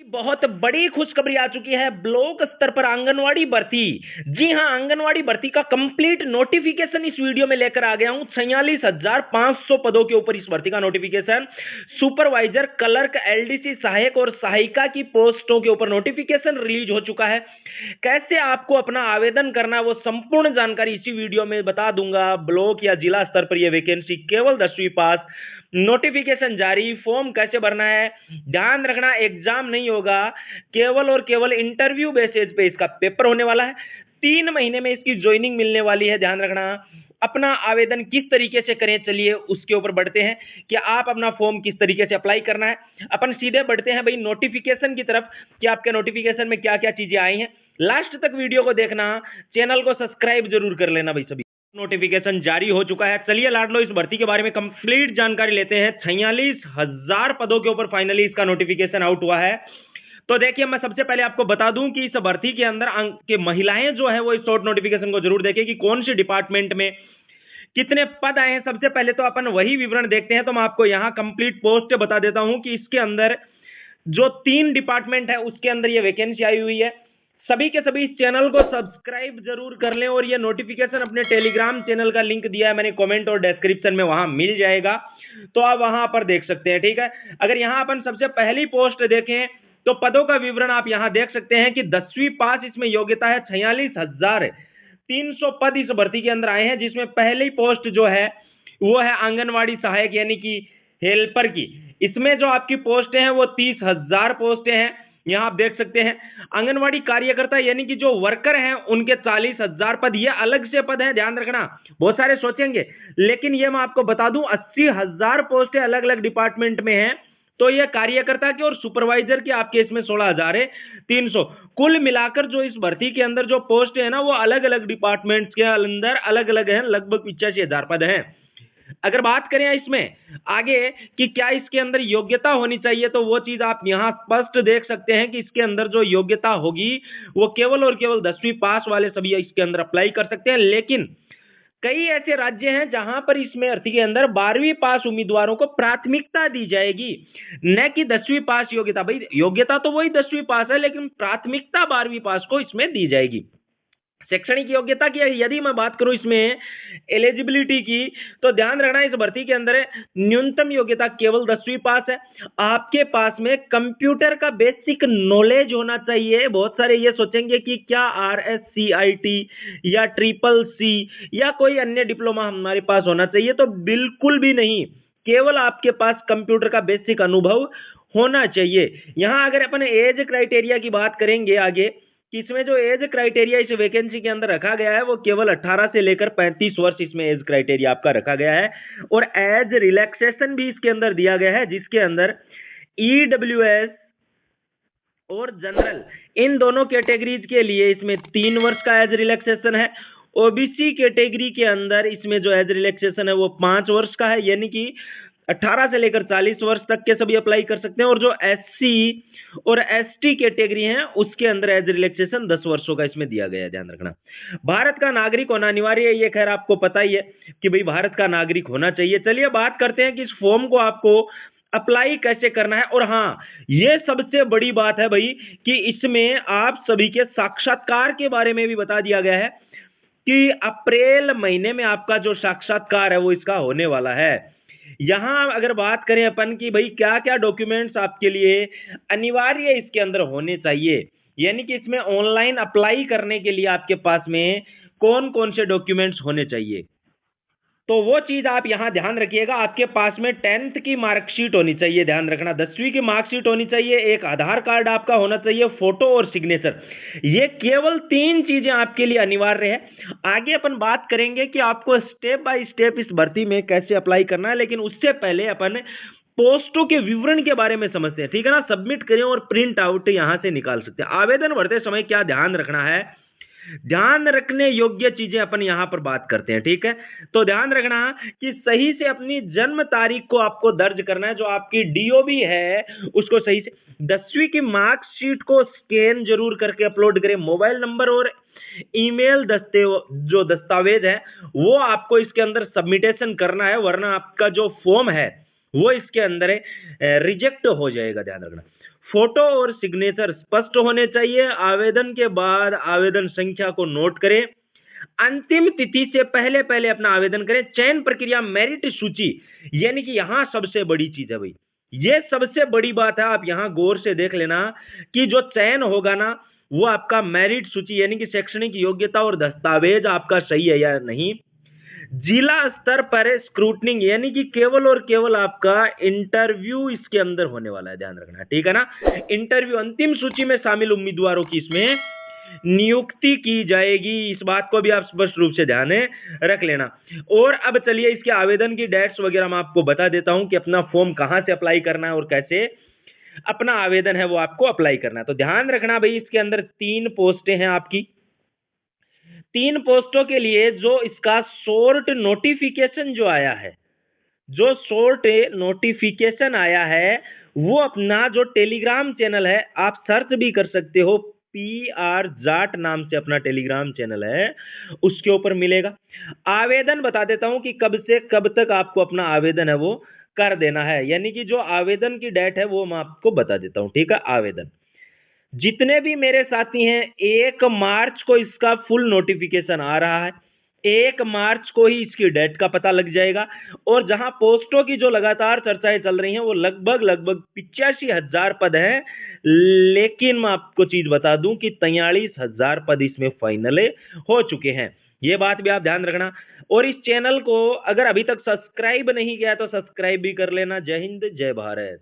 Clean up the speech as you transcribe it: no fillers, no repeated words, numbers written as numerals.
बहुत बड़ी खुशखबरी आ चुकी है ब्लॉक स्तर पर आंगनवाड़ी भर्ती। जी हां, आंगनवाड़ी भर्ती का कंप्लीट नोटिफिकेशन इस वीडियो में लेकर आ गया हूं। 46,500 पदों के ऊपर इस भर्ती का नोटिफिकेशन। सुपरवाइजर, क्लर्क, एलडीसी, सहायक और सहायिका की पोस्टों के ऊपर नोटिफिकेशन रिलीज हो चुका है। कैसे आपको अपना आवेदन करना है वो संपूर्ण जानकारी इसी वीडियो में बता दूंगा। ब्लॉक या जिला स्तर पर यह वैकेंसी केवल 10वीं पास। नोटिफिकेशन जारी, फॉर्म कैसे भरना है, ध्यान रखना एग्जाम नहीं होगा, केवल और केवल इंटरव्यू बेसिस पे इसका पेपर होने वाला है। 3 महीने में इसकी ज्वाइनिंग मिलने वाली है। ध्यान रखना। अपना आवेदन किस तरीके से करें, चलिए उसके ऊपर बढ़ते हैं कि आप अपना फॉर्म किस तरीके से अप्लाई करना है। अपन सीधे बढ़ते हैं भाई नोटिफिकेशन की तरफ कि आपके नोटिफिकेशन में क्या क्या चीजें आई हैं। लास्ट तक वीडियो को देखना, चैनल को सब्सक्राइब जरूर कर लेना भाई सभी। नोटिफिकेशन जारी हो चुका है। चलिए लाडलो इस भर्ती के बारे में कंप्लीट जानकारी लेते हैं। 46,000 पदों के ऊपर फाइनली इसका नोटिफिकेशन आउट हुआ है। तो देखिए, मैं सबसे पहले आपको बता दूं कि इस भर्ती के अंदर के महिलाएं जो है वो इस शॉर्ट नोटिफिकेशन को जरूर देखें कि कौन सी डिपार्टमेंट में कितने पद आए हैं। सबसे पहले तो अपन वही विवरण देखते हैं। तो मैं आपको यहां कंप्लीट पोस्ट बता देता हूं कि इसके अंदर जो 3 डिपार्टमेंट है उसके अंदर ये वैकेंसी आई हुई है। सभी के सभी इस चैनल को सब्सक्राइब जरूर कर लें और ये नोटिफिकेशन अपने टेलीग्राम चैनल का लिंक दिया है मैंने कमेंट और डिस्क्रिप्शन में, वहां मिल जाएगा, तो आप वहां पर देख सकते हैं। ठीक है, अगर यहां अपन सबसे पहली पोस्ट देखें तो पदों का विवरण आप यहां देख सकते हैं कि 10वीं पास इसमें योग्यता है। 46,300 पद इस भर्ती के अंदर आए हैं, जिसमें पहली पोस्ट जो है वो है आंगनवाड़ी सहायक यानी कि हेल्पर की। इसमें जो आपकी पोस्टें हैं वो 30,000 पोस्टें हैं, यहां आप देख सकते हैं। आंगनवाड़ी कार्यकर्ता यानी कि जो वर्कर हैं उनके 40,000 पद, ये अलग से पद हैं, ध्यान रखना। बहुत सारे सोचेंगे, लेकिन ये मैं आपको बता दूं 80,000 पोस्टें अलग अलग डिपार्टमेंट में हैं। तो ये कार्यकर्ता की और सुपरवाइजर की आपके इसमें 16,300 कुल मिलाकर जो इस भर्ती के अंदर जो पोस्ट है ना वो अलग अलग डिपार्टमेंट्स के अंदर अलग अलग हैं, लगभग 85,000 पद हैं। अगर बात करें इसमें आगे कि क्या इसके अंदर योग्यता होनी चाहिए, तो वो चीज आप यहां स्पष्ट देख सकते हैं कि इसके अंदर जो योग्यता होगी वो केवल और केवल 10वीं पास वाले सभी इसके अंदर अप्लाई कर सकते हैं। लेकिन कई ऐसे राज्य हैं जहां पर इसमें भर्ती के अंदर 12वीं पास उम्मीदवारों को प्राथमिकता दी जाएगी, न कि 10वीं पास योग्यता। भाई योग्यता तो वही 10वीं पास है, लेकिन प्राथमिकता 12वीं पास को इसमें दी जाएगी। शैक्षणिक योग्यता की यदि मैं बात करूं इसमें एलिजिबिलिटी की, तो ध्यान रखना इस भर्ती के अंदर न्यूनतम योग्यता केवल 10वीं पास है। आपके पास में कंप्यूटर का बेसिक नॉलेज होना चाहिए। बहुत सारे ये सोचेंगे कि क्या RSCIT या CCC या कोई अन्य डिप्लोमा हमारे पास होना चाहिए, तो बिल्कुल भी नहीं। केवल आपके पास कंप्यूटर का बेसिक अनुभव होना चाहिए। यहां अगर अपन एज क्राइटेरिया की बात करेंगे आगे, कि इसमें जो एज क्राइटेरिया इस वैकेंसी के अंदर रखा गया है वो केवल 18 से लेकर 35 वर्ष इसमें एज क्राइटेरिया आपका रखा गया है। और एज रिलैक्सेशन भी इसके अंदर दिया गया है, जिसके अंदर EWS और जनरल इन दोनों कैटेगरीज के लिए इसमें 3 वर्ष का एज रिलैक्सेशन है। ओबीसी कैटेगरी के अंदर इसमें जो एज रिलैक्सेशन है वो 5 वर्ष का है, यानी कि 18 से लेकर 40 वर्ष तक के सभी अप्लाई कर सकते हैं। और जो SC और ST कैटेगरी हैं उसके अंदर एज रिलैक्सेशन 10 वर्षों का इसमें दिया गया है। ध्यान रखना, भारत का नागरिक होना अनिवार्य है, ये खैर आपको पता ही है कि भाई भारत का नागरिक होना चाहिए। चलिए बात करते हैं कि इस फॉर्म को आपको अप्लाई कैसे करना है। और हाँ, ये सबसे बड़ी बात है भाई कि इसमें आप सभी के साक्षात्कार के बारे में भी बता दिया गया है कि अप्रैल महीने में आपका जो साक्षात्कार है वो इसका होने वाला है। यहां अगर बात करें अपन की भाई क्या क्या डॉक्यूमेंट्स आपके लिए अनिवार्य इसके अंदर होने चाहिए, यानी कि इसमें ऑनलाइन अप्लाई करने के लिए आपके पास में कौन कौन से डॉक्यूमेंट्स होने चाहिए, तो वो चीज आप यहां ध्यान रखिएगा। आपके पास में 10th की मार्कशीट होनी चाहिए, ध्यान रखना 10वीं की मार्कशीट होनी चाहिए, एक आधार कार्ड आपका होना चाहिए, फोटो और सिग्नेचर। ये केवल 3 चीजें आपके लिए अनिवार्य है। आगे अपन बात करेंगे कि आपको स्टेप बाय स्टेप इस भर्ती में कैसे अप्लाई करना है, लेकिन उससे पहले अपन पोस्टों के विवरण के बारे में समझते हैं। ठीक है ना, सबमिट करें और प्रिंट आउट यहां से निकाल सकते हैं। आवेदन भरते समय क्या ध्यान रखना है, ध्यान रखने योग्य चीजें अपन यहां पर बात करते हैं। ठीक है, तो ध्यान रखना कि सही से अपनी जन्म तारीख को आपको दर्ज करना है, जो आपकी DOB है उसको सही से। 10वीं की मार्कशीट को स्कैन जरूर करके अपलोड करें। मोबाइल नंबर और ईमेल जो दस्तावेज है वो आपको इसके अंदर सबमिटेशन करना है, वरना आपका जो फॉर्म है वो इसके अंदर रिजेक्ट हो जाएगा। ध्यान रखना, फोटो और सिग्नेचर स्पष्ट होने चाहिए। आवेदन के बाद आवेदन संख्या को नोट करें। अंतिम तिथि से पहले पहले अपना आवेदन करें। चयन प्रक्रिया मेरिट सूची, यानी कि यहां सबसे बड़ी चीज है भाई, ये सबसे बड़ी बात है। आप यहां गौर से देख लेना कि जो चयन होगा ना, वो आपका मेरिट सूची यानी कि शैक्षणिक योग्यता और दस्तावेज आपका सही है या नहीं। जिला स्तर पर स्क्रूटनिंग, यानी कि केवल और केवल आपका इंटरव्यू इसके अंदर होने वाला है, ध्यान रखना, ठीक है ना। इंटरव्यू, अंतिम सूची में शामिल उम्मीदवारों की इसमें नियुक्ति की जाएगी, इस बात को भी आप स्पष्ट रूप से ध्यान में रख लेना। और अब चलिए इसके आवेदन की डेट्स वगैरह मैं आपको बता देता हूं कि अपना फॉर्म कहां से अप्लाई करना है और कैसे अपना आवेदन है वो आपको अप्लाई करना है। तो ध्यान रखना भाई, इसके अंदर 3 पोस्टें हैं आपकी। 3 पोस्टों के लिए जो इसका शॉर्ट नोटिफिकेशन जो आया है, जो शॉर्ट नोटिफिकेशन आया है, वो अपना जो टेलीग्राम चैनल है, आप सर्च भी कर सकते हो, PR जाट नाम से अपना टेलीग्राम चैनल है, उसके ऊपर मिलेगा। आवेदन बता देता हूं कि कब से कब तक आपको अपना आवेदन है वो कर देना है, यानी कि जो आवेदन की डेट है वो मैं आपको बता देता हूं, ठीक है। आवेदन जितने भी मेरे साथी हैं, 1 मार्च को इसका फुल नोटिफिकेशन आ रहा है। 1 मार्च को ही इसकी डेट का पता लग जाएगा। और जहां पोस्टों की जो लगातार चर्चाएं चल रही हैं, वो लगभग लगभग 85,000 पद हैं। लेकिन मैं आपको चीज बता दूं कि 43,000 पद इसमें फाइनल हो चुके हैं। ये बात भी आप ध्यान रखना। और इस चैनल को अगर अभी तक सब्सक्राइब नहीं किया तो सब्सक्राइब भी कर लेना। जय हिंद, जय भारत।